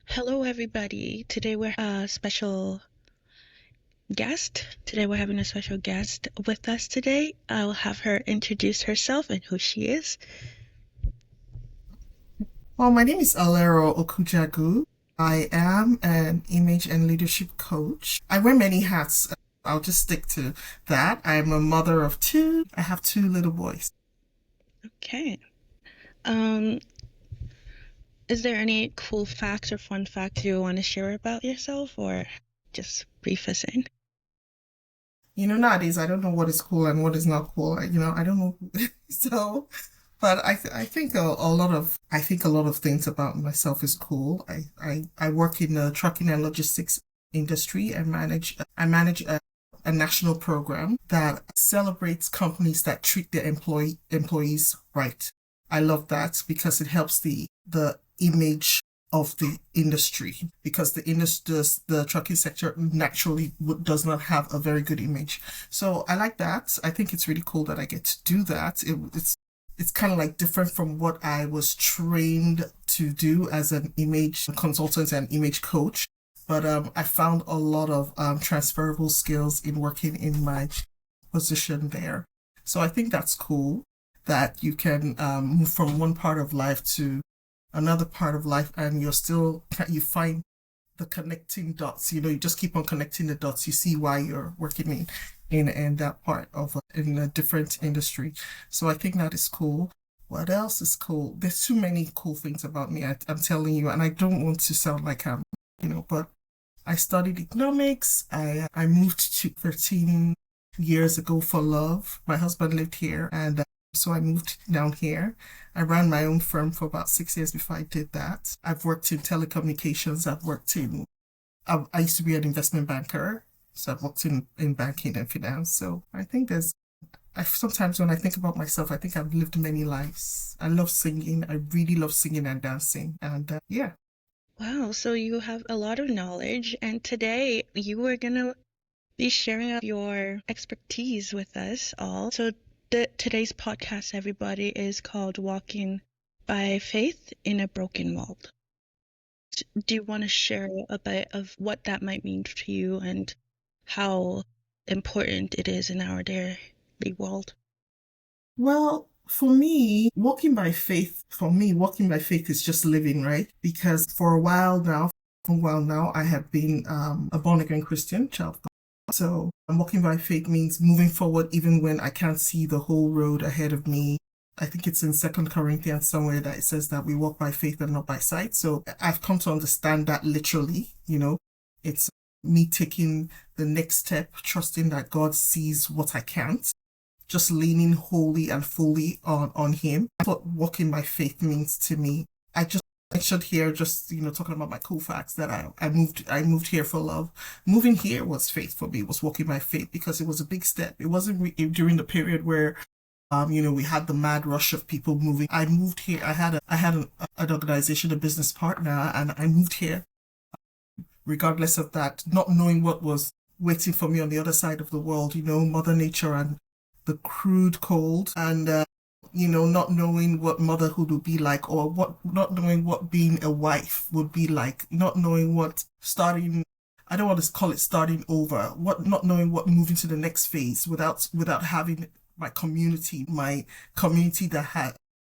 Hello, everybody. Today we're a special guest. Today we're having a special guest with us today. I'll have her introduce herself and who she is. Well, my name is Alero Okujagu. I am an image and leadership coach. I wear many hats. I'll just stick to that. I'm a mother of two. I have two little boys. Okay. Um, is there any cool facts or fun facts you want to share about yourself, or just prefacing? Nowadays I don't know what is cool and what is not cool. I don't know. So, but I think a lot of things about myself is cool. I work in the trucking and logistics industry. I manage a national program that celebrates companies that treat their employees right. I love that because it helps the image of the industry because the trucking sector naturally does not have a very good image. So I like that. I think it's really cool that I get to do that. It's kind of like different from what I was trained to do as an image consultant and image coach. But I found a lot of transferable skills in working in my position there. So I think that's cool that you can move from one part of life to another part of life and you find the connecting dots. You just keep on connecting the dots. You see why you're working in that part of in a different industry. So I think that is cool. What else is cool? There's too many cool things about me. I'm telling you, and I don't want to sound like but I studied economics. I moved to 13 years ago for love. My husband lived here, and so I moved down here. I ran my own firm for about 6 years before I did that. I've worked in telecommunications. I used to be an investment banker. So I've worked in banking and finance. So I think sometimes when I think about myself, I think I've lived many lives. I love singing. I really love singing and dancing. And yeah. Wow, so you have a lot of knowledge, and today you are gonna be sharing your expertise with us all. So today's podcast, everybody, is called Walking by Faith in a Broken World. Do you want to share a bit of what that might mean to you and how important it is in our daily world? Well, walking by faith is just living, right? Because for a while now, I have been a born again Christian child. So walking by faith means moving forward even when I can't see the whole road ahead of me. I think it's in Second Corinthians somewhere that it says that we walk by faith and not by sight. So I've come to understand that literally. It's me taking the next step, trusting that God sees what I can't, just leaning wholly and fully on him. That's what walking by faith means to me. I just mentioned here, just talking about my cool facts that I moved here for love. Moving here was faith for me, was walking by faith because it was a big step. It wasn't during the period where we had the mad rush of people moving. I moved here. I had an organization, a business partner, and I moved here regardless of that, not knowing what was waiting for me on the other side of the world, Mother Nature and the crude cold, and not knowing what motherhood would be like, or not knowing what being a wife would be like, not knowing what starting. I don't want to call it starting over. Not knowing what moving to the next phase without having my community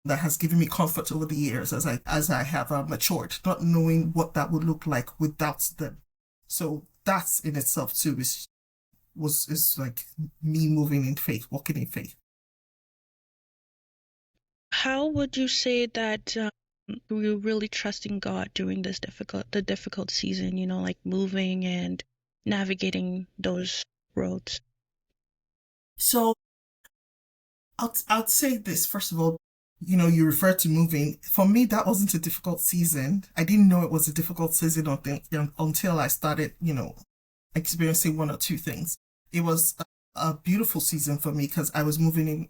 that has given me comfort over the years as I have matured, not knowing what that would look like without them. So that's in itself too is like me moving in faith, walking in faith. How would you say that you're really trusting God during the difficult season, like moving and navigating those roads? So I'd say this first of all. You refer to moving. For me, that wasn't a difficult season. I didn't know it was a difficult season until I started, experiencing one or two things. It was a beautiful season for me because I was moving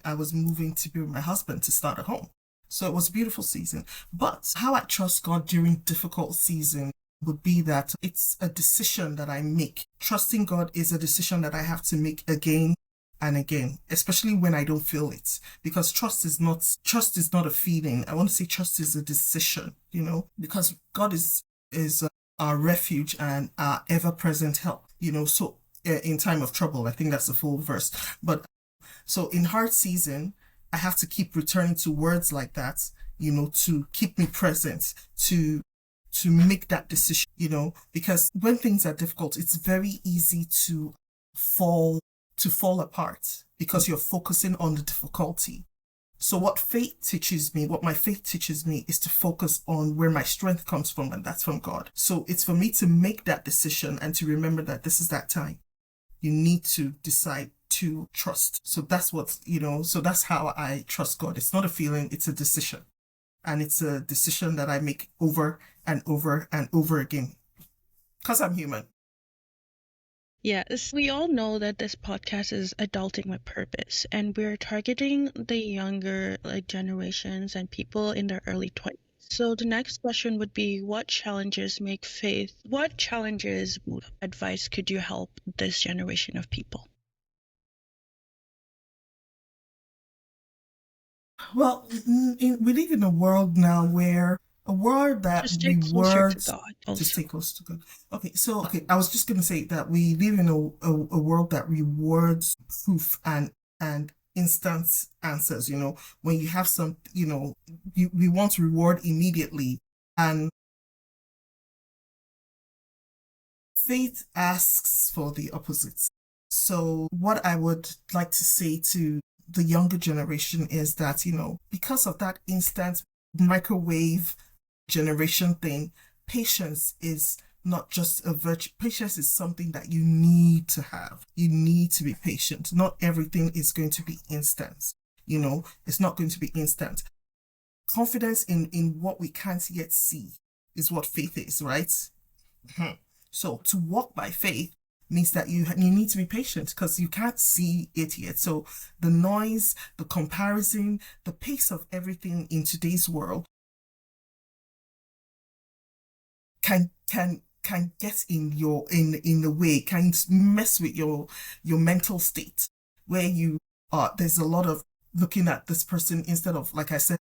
to be with my husband to start a home. So it was a beautiful season. But how I trust God during difficult season would be that it's a decision that I make. Trusting God is a decision that I have to make again and again, especially when I don't feel it. Because trust is not a feeling. I want to say trust is a decision, because God is our refuge and our ever-present help. So in time of trouble, I think that's the full verse. But so in hard season, I have to keep returning to words like that, to keep me present, to make that decision, because when things are difficult, it's very easy fall to fall apart because you're focusing on the difficulty. So what my faith teaches me is to focus on where my strength comes from, and that's from God. So it's for me to make that decision and to remember that this is that time. You need to decide to trust. So so that's how I trust God. It's not a feeling, it's a decision. And it's a decision that I make over and over and over again because I'm human. Yes, we all know that this podcast is Adulting with Purpose, and we're targeting the younger generations and people in their early 20s. So the next question would be, what challenges, advice could you help this generation of people? Well, we live in a world now where a world that Just stay closer to rewards God to also. stay close to God. Okay, I was just gonna say that we live in a world that rewards proof and instant answers. When you have some, we want reward immediately, and faith asks for the opposite. So what I would like to say to the younger generation is that, because of that instant microwave generation thing, patience is not just a virtue. Patience is something that you need to have. You need to be patient. Not everything is going to be instant. It's not going to be instant. Confidence in what we can't yet see is what faith is, right? So to walk by faith means that you need to be patient because you can't see it yet. So the noise, the comparison, the pace of everything in today's world can get in the way, can mess with your mental state, where there's a lot of looking at this person instead of, like I said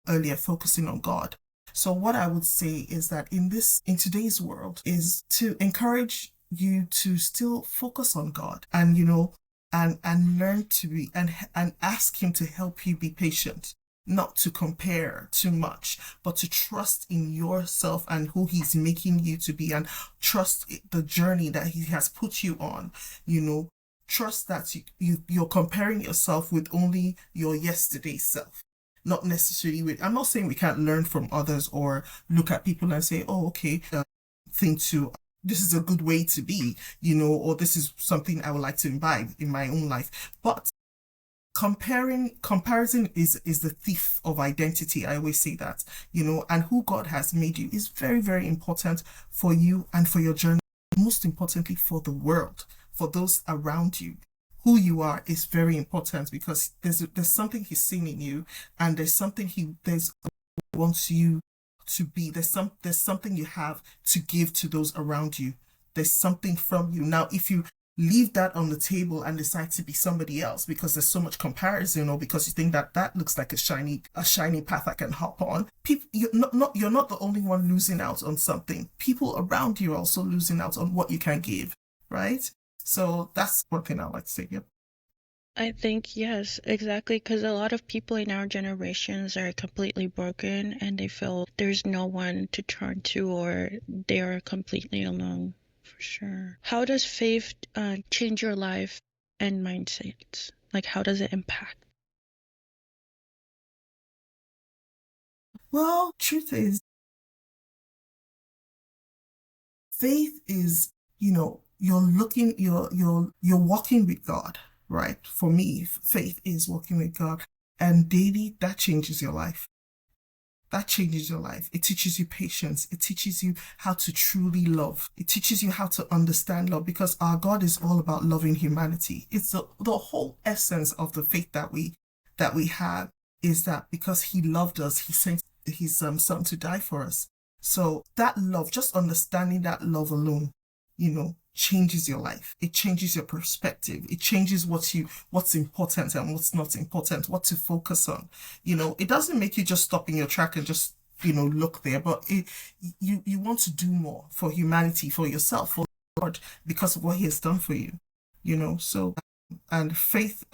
earlier, focusing on God. So what I would say is that in today's world is to encourage you to still focus on God and and learn to be and ask him to help you be patient, not to compare too much, but to trust in yourself and who he's making you to be, and trust the journey that he has put you on. Trust that you're comparing yourself with only your yesterday self, not necessarily with. I'm not saying we can't learn from others or look at people and say, oh, okay, this is a good way to be, or this is something I would like to imbibe in my own life. But comparison is the thief of identity. I always say that, and who God has made you is very, very important for you and for your journey. Most importantly, for the world, for those around you. Who you are is very important because there's something he's seen in you, and there's something he wants you to be. There's something you have to give to those around you. There's something from you. Now, if you leave that on the table and decide to be somebody else because there's so much comparison, or because you think that looks like a shiny path I can hop on, you're not the only one losing out on something. People around you are also losing out on what you can give, right? So that's one thing I like to say. Yep. I think, yes, exactly, because a lot of people in our generations are completely broken and they feel there's no one to turn to, or they are completely alone, for sure. How does faith change your life and mindset? Like, how does it impact? Well, truth is, faith is, you're walking with God, right? For me, faith is walking with God, and daily that changes your life. That changes your life. It teaches you patience. It teaches you how to truly love. It teaches you how to understand love, because our God is all about loving humanity. It's the whole essence of the faith that we have, is that because he loved us, he sent his son to die for us. So that love, just understanding that love alone, changes your life. It changes your perspective. It changes what's important and what's not important, what to focus on. It doesn't make you just stop in your track and just look there, but you want to do more for humanity, for yourself, for God, because of what He has done for you, So, and faith,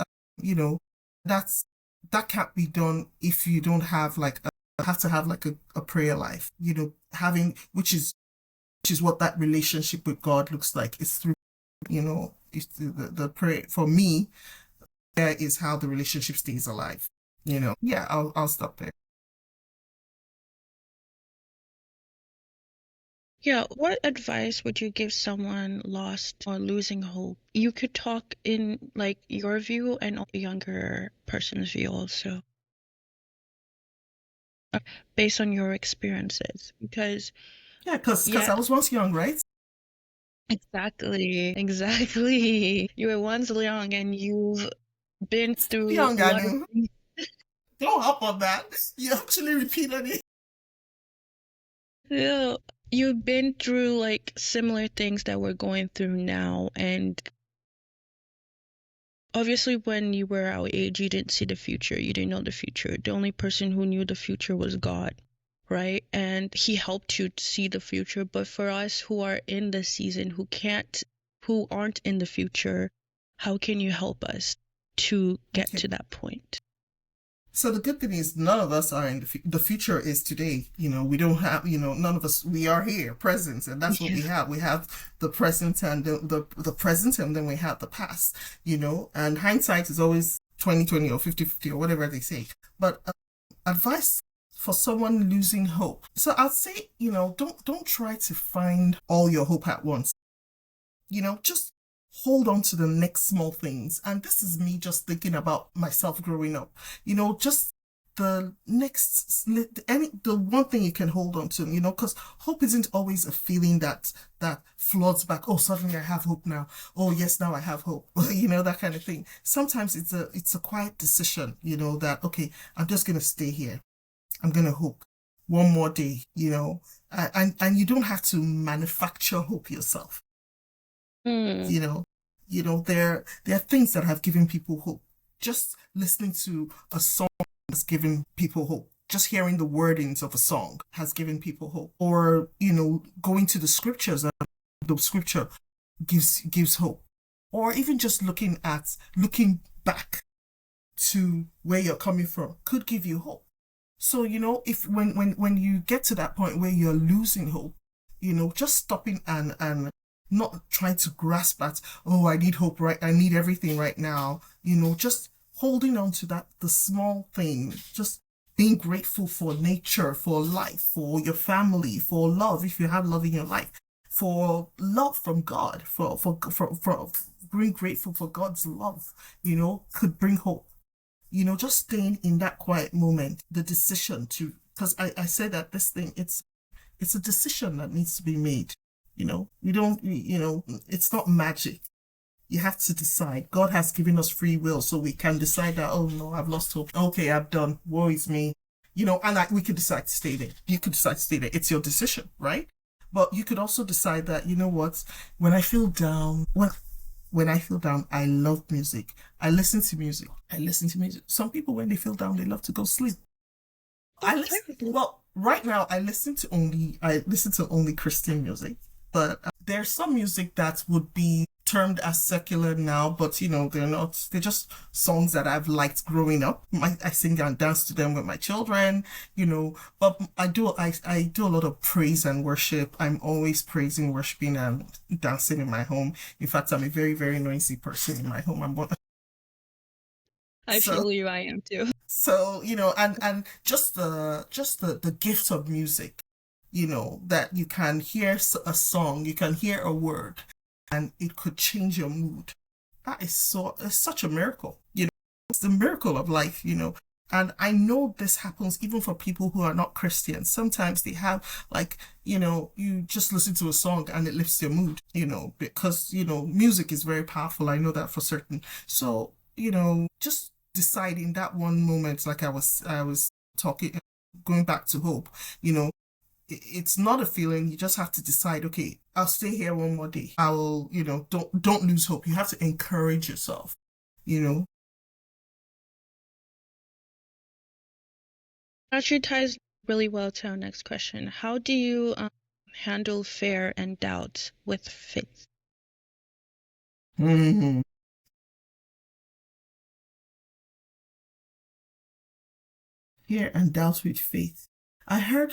that's that can't be done if you don't have like have to have like a prayer life, having which is what that relationship with God looks like. It's through, it's the prayer. For me, there is how the relationship stays alive. Yeah, I'll stop there. Yeah, what advice would you give someone lost or losing hope? You could talk in like your view and a younger person's view also, based on your experiences. Because, Yeah, because yeah, I was once young, right? exactly, exactly. You were once young and you've been Still through young, a lot of Anu. things. Don't hop on that. You actually repeated it. Yeah, you've been through like similar things that we're going through now, and obviously, when you were our age, you didn't see the future. You didn't know the future. The only person who knew the future was God, right? And He helped you to see the future. But for us who are in the season, who aren't in the future, how can you help us to get Okay. to that point? So the good thing is none of us are in the future is today. We don't have, none of us, we are here, present, and that's what Yeah. we have. We have the present and the present, and then we have the past, and hindsight is always 20/20 or 50/50 or whatever they say. But advice for someone losing hope. So I'd say, don't try to find all your hope at once. Just hold on to the next small things. And this is me just thinking about myself growing up. Just the next the one thing you can hold on to, because hope isn't always a feeling that floods back. Oh, suddenly I have hope now. Oh, yes, now I have hope. That kind of thing. Sometimes it's a quiet decision, that okay, I'm just gonna stay here. I'm gonna hope one more day, and you don't have to manufacture hope yourself. Hmm. you know there are things that have given people hope. Just listening to a song has given people hope. Just hearing the wordings of a song has given people hope. Or going to the scriptures, and the scripture gives hope. Or even just looking back to where you're coming from could give you hope. So, if when you get to that point where you're losing hope, just stopping and not trying to grasp at, oh, I need hope, right? I need everything right now. Just holding on to the small thing, just being grateful for nature, for life, for your family, for love, if you have love in your life, for love from God, for being grateful for God's love, could bring hope. Just staying in that quiet moment, the decision to, because I say that this thing, it's a decision that needs to be made. You don't, it's not magic. You have to decide. God has given us free will, so we can decide that, oh no, I've lost hope. Okay, I'm done. Woe is me. And we could decide to stay there. You could decide to stay there. It's your decision, right? But you could also decide that, you know what, when I feel down, when I feel down, I love music. I listen to music. I listen to music. Some people, when they feel down, they love to go sleep. Oh, I listen. Well, right now, I listen to only Christian music. But there's some music that would be termed as secular now, but they're not. They're just songs that I've liked growing up. I sing and dance to them with my children. But I do a lot of praise and worship. I'm always praising, worshiping, and dancing in my home. In fact, I'm a very, very noisy person in my home. I So feel you, I am too. so and just the gift of music, that you can hear a song, you can hear a word, and it could change your mood. That is it's such a miracle. It's the miracle of life. And I know this happens even for people who are not Christians. Sometimes they have, like, you just listen to a song and it lifts your mood, because music is very powerful. I know that for certain. So just decide in that one moment, like I was talking, going back to hope. It's not a feeling. You just have to decide, okay, I'll stay here one more day. I will, don't lose hope. You have to encourage yourself, you know Actually ties really well to our next question. How do you handle fear and doubt with faith? Mm. Fear and doubt with faith. I heard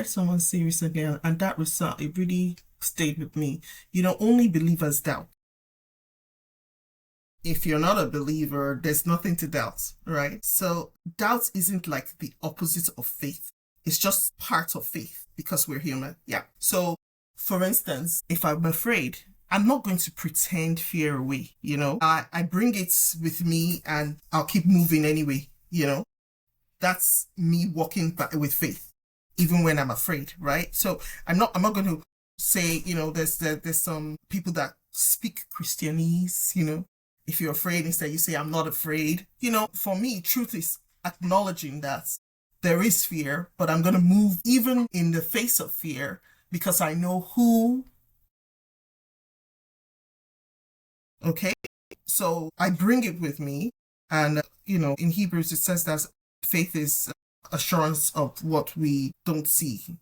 someone say recently, and that result, it really stayed with me. Only believers doubt. If you're not a believer, there's nothing to doubt, right? So doubt isn't like the opposite of faith. It's just part of faith because we're human. Yeah. So for instance, if I'm afraid, I'm not going to pretend fear away, I bring it with me and I'll keep moving anyway. That's me walking back with faith, even when I'm afraid, right? So I'm not going to say, there's some people that speak Christianese. If you're afraid, instead you say, I'm not afraid. For me, truth is acknowledging that there is fear, but I'm going to move even in the face of fear because I know who. Okay. So I bring it with me. And, in Hebrews, it says that faith is assurance of what we don't see.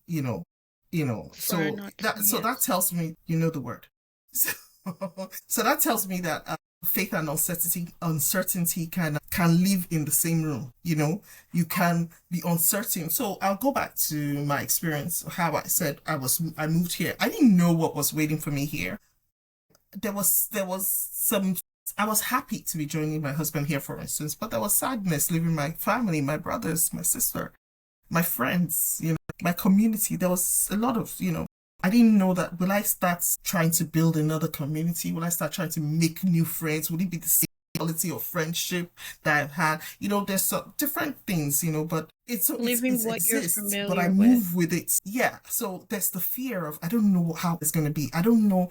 So that tells me, the word. So that tells me that faith and uncertainty can live in the same room. You can be uncertain. So I'll go back to my experience, how I said I moved here. I didn't know what was waiting for me here. There was some. I was happy to be joining my husband here, for instance, but there was sadness leaving my family, my brothers, my sister, my friends, my community. There was a lot of, I didn't know that. Will I start trying to build another community? Will I start trying to make new friends? Will it be the same quality of friendship that I've had? There's some different things, but it what exists, you're familiar but I move with it. Yeah. So there's the fear of, I don't know how it's going to be. I don't know.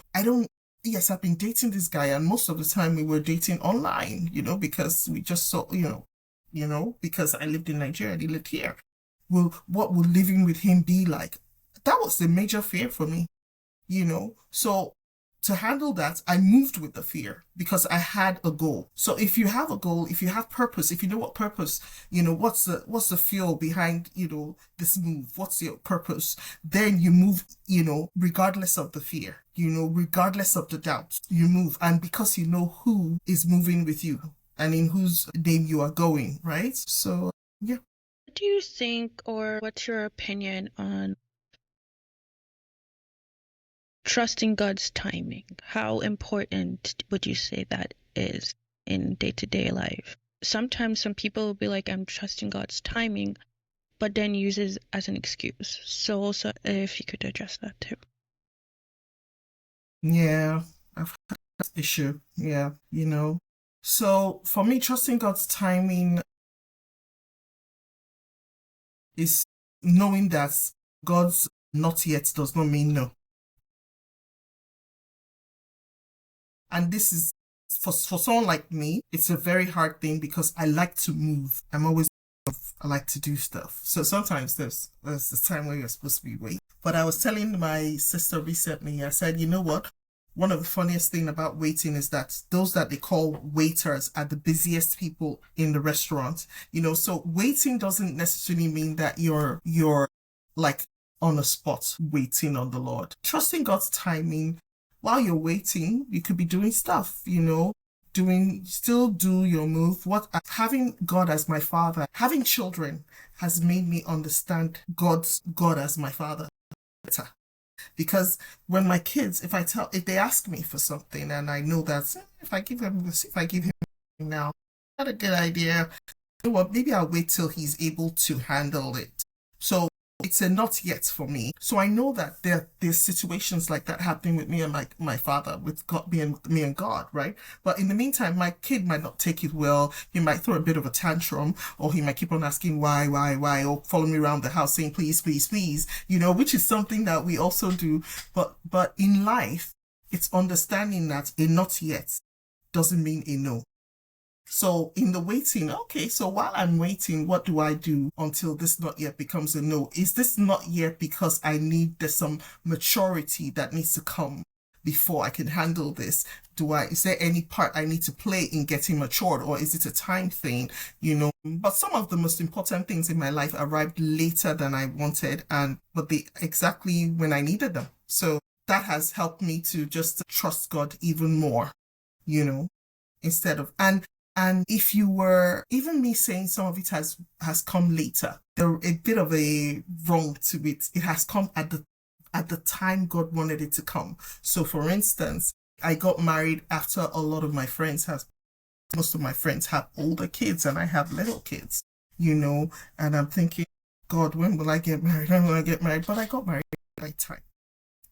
Yes, I've been dating this guy, and most of the time we were dating online, because we just saw, because I lived in Nigeria and he lived here. What will living with him be like? That was the major fear for me, So to handle that, I moved with the fear because I had a goal. So if you have a goal, if you have purpose, if you know what purpose, what's the fuel behind, this move? What's your purpose? Then you move, regardless of the fear, regardless of the doubt, you move. And because you know who is moving with you and in whose name you are going, right? So, yeah. What do you think, or what's your opinion on trusting God's timing? How important would you say that is in day-to-day life? Sometimes some people will be like, I'm trusting God's timing, but then uses as an excuse. So also, if you could address that too. Yeah, I've had that issue. Yeah, So for me, trusting God's timing is knowing that God's not yet does not mean no. And this is, for someone like me, it's a very hard thing because I like to move. I like to do stuff. So sometimes there's this time where you're supposed to be waiting. But I was telling my sister recently, I said, you know what? One of the funniest thing about waiting is that those that they call waiters are the busiest people in the restaurant. So waiting doesn't necessarily mean that you're like on a spot waiting on the Lord. Trusting God's timing. While you're waiting, you could be doing stuff, still do your move. Having God as my father, having children has made me understand God as my father better. Because when my kids, if they ask me for something and I know that if I give him now, not a good idea. You know what? Maybe I'll wait till he's able to handle it. So it's a not yet for me. So I know that there's situations like that happening with me and my father, with God, me and God, right? But in the meantime, my kid might not take it well. He might throw a bit of a tantrum, or he might keep on asking why, or follow me around the house saying please, please, please, which is something that we also do. But in life, it's understanding that a not yet doesn't mean a no. So in the waiting, okay, so while I'm waiting, what do I do until this not yet becomes a no? Is this not yet because there's some maturity that needs to come before I can handle this? Is there any part I need to play in getting matured, or is it a time thing? But some of the most important things in my life arrived later than I wanted, but they exactly when I needed them. So that has helped me to just trust God even more, instead of, and if you were, even me saying some of it has come later, there a bit of a wrong to it. It has come at the time God wanted it to come. So for instance, I got married after a lot of my friends most of my friends have older kids and I have little kids, and I'm thinking, God, when will I get married? When will I get married? But I got married at the right time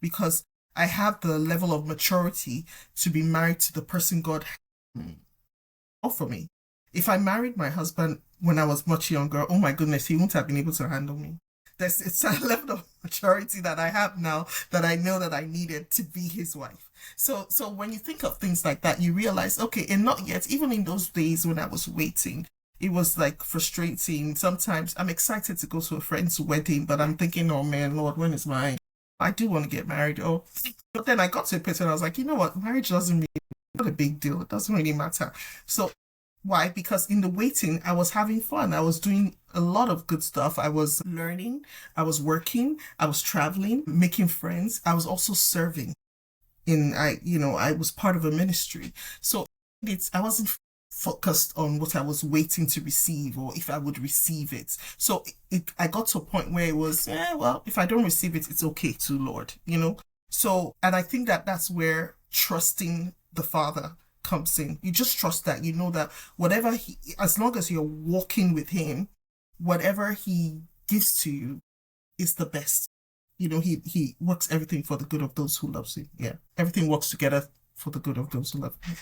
because I have the level of maturity to be married to the person God for me. If I married my husband when I was much younger, oh my goodness, he wouldn't have been able to handle me. It's a level of maturity that I have now that I know that I needed to be his wife. So when you think of things like that, you realize, okay, and not yet, even in those days when I was waiting, it was like frustrating. Sometimes I'm excited to go to a friend's wedding, but I'm thinking, oh man, Lord, when is mine? I do want to get married. Oh, but then I got to a place and I was like, you know what? Marriage doesn't really, not a big deal. It doesn't really matter. So why? Because in the waiting, I was having fun. I was doing a lot of good stuff. I was learning, I was working, I was traveling, making friends. I was also serving I was part of a ministry. So I wasn't focused on what I was waiting to receive or if I would receive it. So I got to a point where it was, well, if I don't receive it, it's okay too, Lord, So, and I think that that's where trusting the Father comes in. You just trust that, that whatever as long as you're walking with him, whatever he gives to you is the best. He works everything for the good of those who loves him. Yeah. Everything works together for the good of those who love him.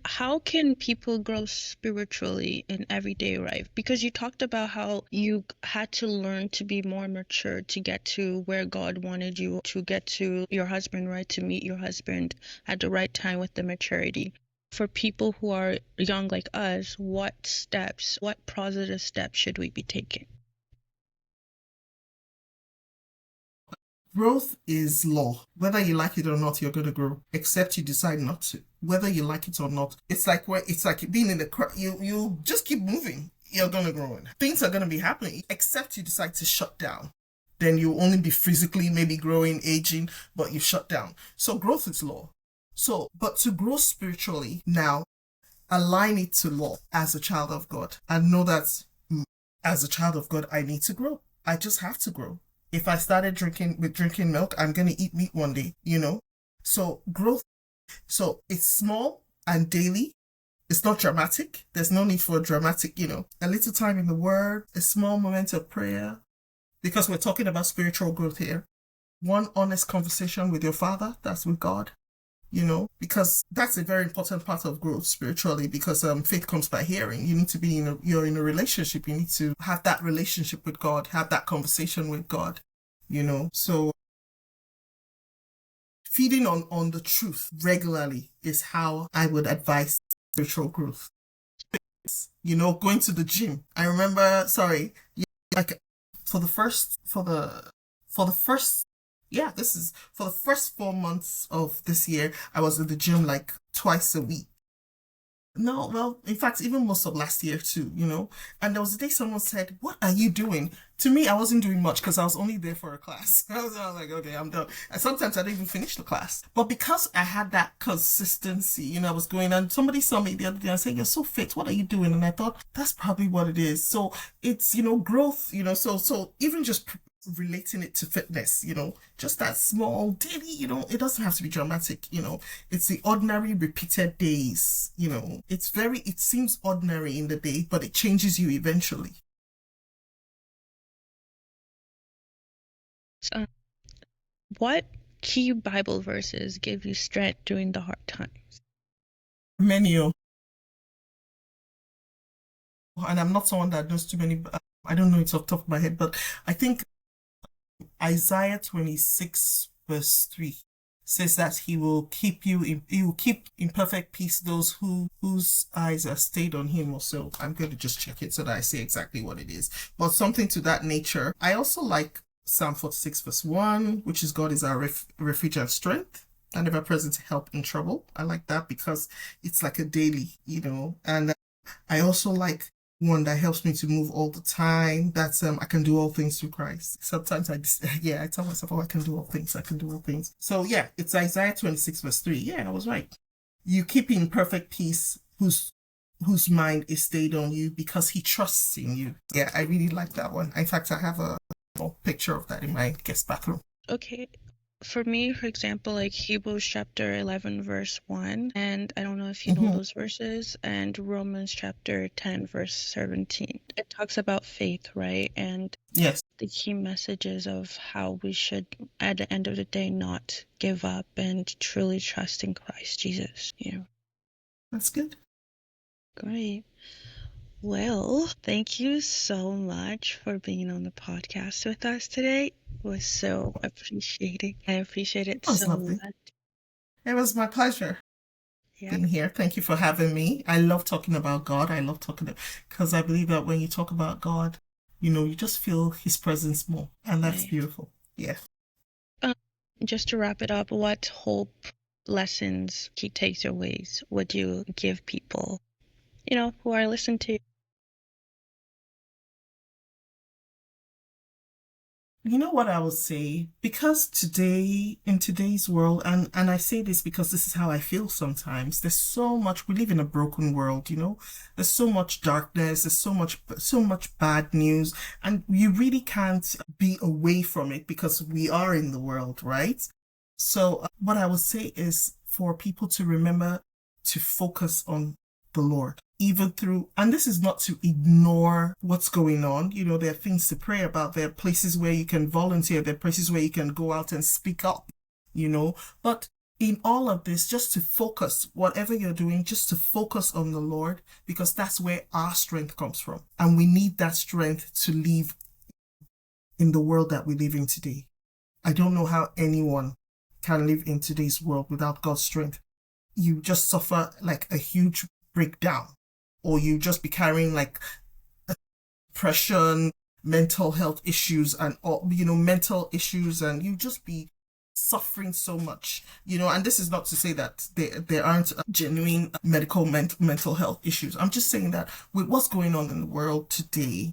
How can people grow spiritually in everyday life? Because you talked about how you had to learn to be more mature to get to where God wanted you to get to your husband, right? To meet your husband at the right time with the maturity. For people who are young like us, what positive steps should we be taking? Growth is law. Whether you like it or not, you're going to grow, except you decide not to. Whether you like it or not, it's like being in the crowd. You just keep moving. You're going to grow. Things are going to be happening, except you decide to shut down. Then you'll only be physically maybe growing, aging, but you shut down. So growth is law. So, but to grow spiritually now, align it to law as a child of God and know that as a child of God, I need to grow. I just have to grow. If I started drinking milk, I'm going to eat meat one day, So growth, so it's small and daily. It's not dramatic. There's no need for a dramatic, a little time in the word, a small moment of prayer, because we're talking about spiritual growth here. One honest conversation with your Father, that's with God, because that's a very important part of growth spiritually, because faith comes by hearing. You need to be you're in a relationship. You need to have that relationship with God, have that conversation with God, So feeding on the truth regularly is how I would advise spiritual growth. Going to the gym. I remember, like for the first this is for the first 4 months of this year, I was in the gym like twice a week. No, well, in fact, even most of last year too, And there was a day someone said, "What are you doing?" To me, I wasn't doing much because I was only there for a class. I was like, okay, I'm done. And sometimes I didn't even finish the class. But because I had that consistency, I was going, and somebody saw me the other day and said, "You're so fit. What are you doing?" And I thought, that's probably what it is. So it's, growth, so even just relating it to fitness, just that small daily, it doesn't have to be dramatic, it's the ordinary repeated days, it seems ordinary in the day, but it changes you eventually. What key Bible verses give you strength during the hard times? Many, and I'm not someone that knows too many, I don't know it off the top of my head, but I think Isaiah 26 verse 3 says that he will keep in perfect peace those whose eyes are stayed on him. Also, I'm going to just check it so that I say exactly what it is, but something to that nature. I also like Psalm 46 verse 1, which is God is our refuge and strength and ever present help in trouble. I like that because it's like a daily, and I also like one that helps me to move all the time. That's I can do all things through Christ. Sometimes I tell myself, oh, I can do all things. I can do all things. So yeah, it's Isaiah 26 verse 3. Yeah, I was right. You keep in perfect peace whose mind is stayed on you because he trusts in you. Yeah, I really like that one. In fact, I have a picture of that in my guest bathroom. Okay. For me, for example, like Hebrews chapter 11, verse 1, and I don't know if you know those verses, and Romans chapter 10, verse 17. It talks about faith, right? And Yes, the key messages of how we should, at the end of the day, not give up and truly trust in Christ Jesus. that's good. Great. Well, thank you so much for being on the podcast with us today. It was so appreciating. I appreciate it That was so lovely. much. It was my pleasure Yeah, being here. Thank you for having me. I love talking about God. I love talking because I believe that when you talk about God, you just feel his presence more. And that's right. beautiful. Yeah. Um, just to wrap it up, what hope lessons, key takeaways would you give people, who are listening to? You know what I would say? Because today, in today's world, and I say this because this is how I feel sometimes, there's so much, we live in a broken world. There's so much darkness, there's so much bad news, and you really can't be away from it because we are in the world, right? So what I would say is for people to remember to focus on the Lord, even through, and this is not to ignore what's going on. There are things to pray about. There are places where you can volunteer. There are places where you can go out and speak up. But in all of this, just to focus, whatever you're doing, just to focus on the Lord, because that's where our strength comes from. And we need that strength to live in the world that we live in today. I don't know how anyone can live in today's world without God's strength. You just suffer like a huge breakdown, or you just be carrying like depression, mental health issues, and all mental issues, and you just be suffering so much. And this is not to say that there aren't genuine mental health issues. I'm just saying that with what's going on in the world today,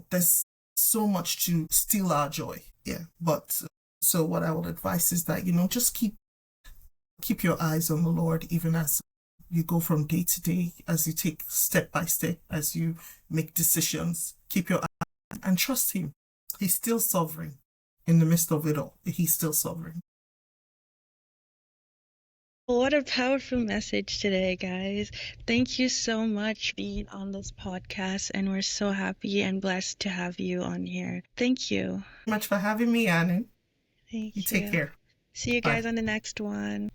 there's so much to steal our joy. Yeah. But so what I would advise is that, just keep your eyes on the Lord, even as you go from day to day, as you take step by step, as you make decisions. Keep your eye and trust him. He's still sovereign in the midst of it all. He's still sovereign. What a powerful message today, guys. Thank you so much for being on this podcast, and we're so happy and blessed to have you on here. Thank you. Much for having me, Annie. You Thank take you. care. See you Bye. guys on the next one.